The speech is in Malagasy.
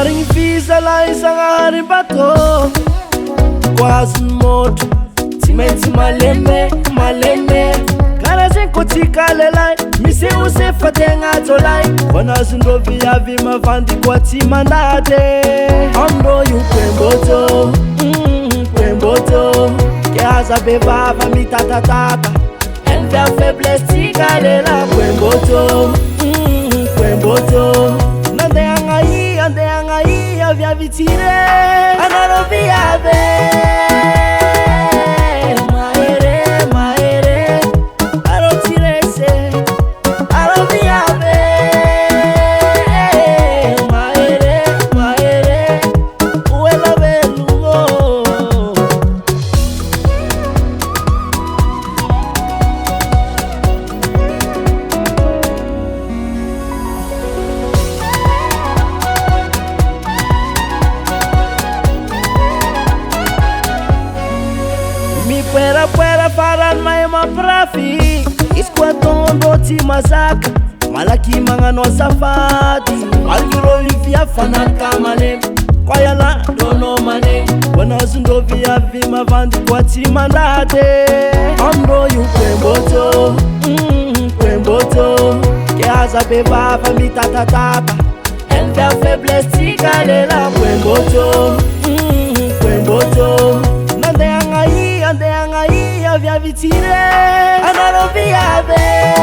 Marigny fizalahy Zagnahary bateau quase morto tsy maintsy maleme maleme karaha zegny koa tsika lelahy misy ose fa tegna jolay vonazondrô viavy mavandy koa tsy mandady amindrô io quemboto quemboto ke aza bevava mitatatata envy a faiblesse tsika lelahy quemboto quemboto andeha ia viavy tsire anarô viavy Puera farany mahay mamprafy izy koa ataondrô tsy mazaka malaky magnano azafady malgrô io viavy fanaraka malemy koa ialandrônô manegny vonazondrô viavy mavandy koa tsy mandady amindrô io quemboto quemboto ke aza bevava mitatatata envy a faiblesse tsika lela quemboto quemboto andeha ia viavy tsire anarô viavy